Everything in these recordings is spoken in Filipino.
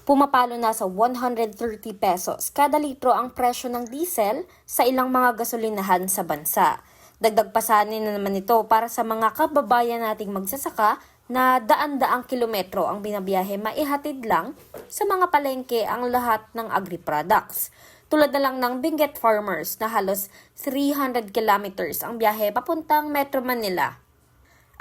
Pumapalo na sa 130 pesos kada litro ang presyo ng diesel sa ilang mga gasolinahan sa bansa. Dagdag pasanin na naman ito para sa mga kababayan nating magsasaka na daan-daang kilometro ang binabiyahe maihatid lang sa mga palengke ang lahat ng agri-products. Tulad na lang ng Benguet farmers na halos 300 kilometers ang biyahe papuntang Metro Manila.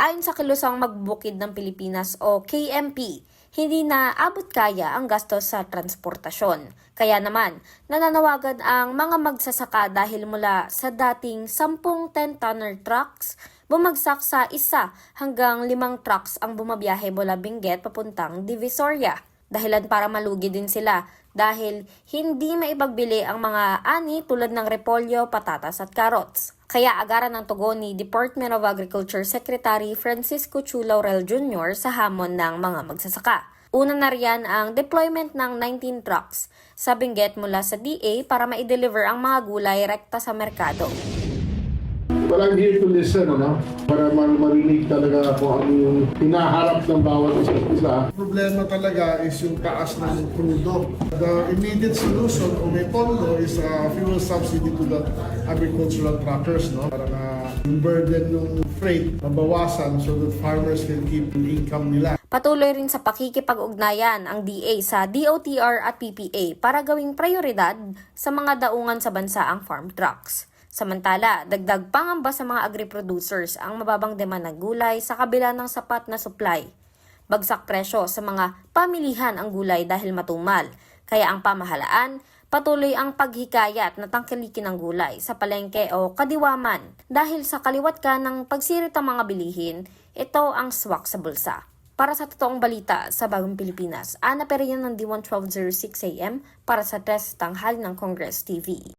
Ayon sa Kilusang Magbukid ng Pilipinas o KMP, hindi na abot kaya ang gastos sa transportasyon. Kaya naman, nananawagan ang mga magsasaka dahil mula sa dating 10 10-tonner trucks, bumagsak sa 1 hanggang 5 trucks ang bumabiyahe mula Benguet papuntang Divisoria. Dahilan para malugi din sila dahil hindi maipagbili ang mga ani tulad ng repolyo, patatas at carrots. Kaya agaran ng tugon ni Department of Agriculture Secretary Francisco Chu Laurel Jr. sa hamon ng mga magsasaka. Una na riyan ang deployment ng 19 trucks sa Benguet mula sa DA para ma-deliver ang mga gulay rekta sa merkado. But I'm here to listen, para marinig talaga kung ano yung hinaharap ng bawat isa. Problema talaga is yung taas ng crudo. The immediate solution o may pondo is fuel subsidy to the agricultural truckers, para yung burden ng freight mabawasan so that farmers can keep yung income nila. Patuloy rin sa pakikipag-ugnayan ang DA sa DOTR at PPA para gawing prioridad sa mga daungan sa bansa ang farm trucks. Samantala, dagdag pangamba sa mga agri-producers ang mababang demand ng gulay sa kabila ng sapat na supply. Bagsak presyo sa mga pamilihan ang gulay dahil matumal, kaya ang pamahalaan patuloy ang paghikayat na tangkilikin ng gulay sa palengke o kadiwaman dahil sa kaliwat ka ng pagsirit ng mga bilihin, ito ang swak sa bulsa. Para sa totoong balita sa Bagong Pilipinas, Ana Perilla ng D1 12:06 AM para sa Test Tanghal ng Congress TV.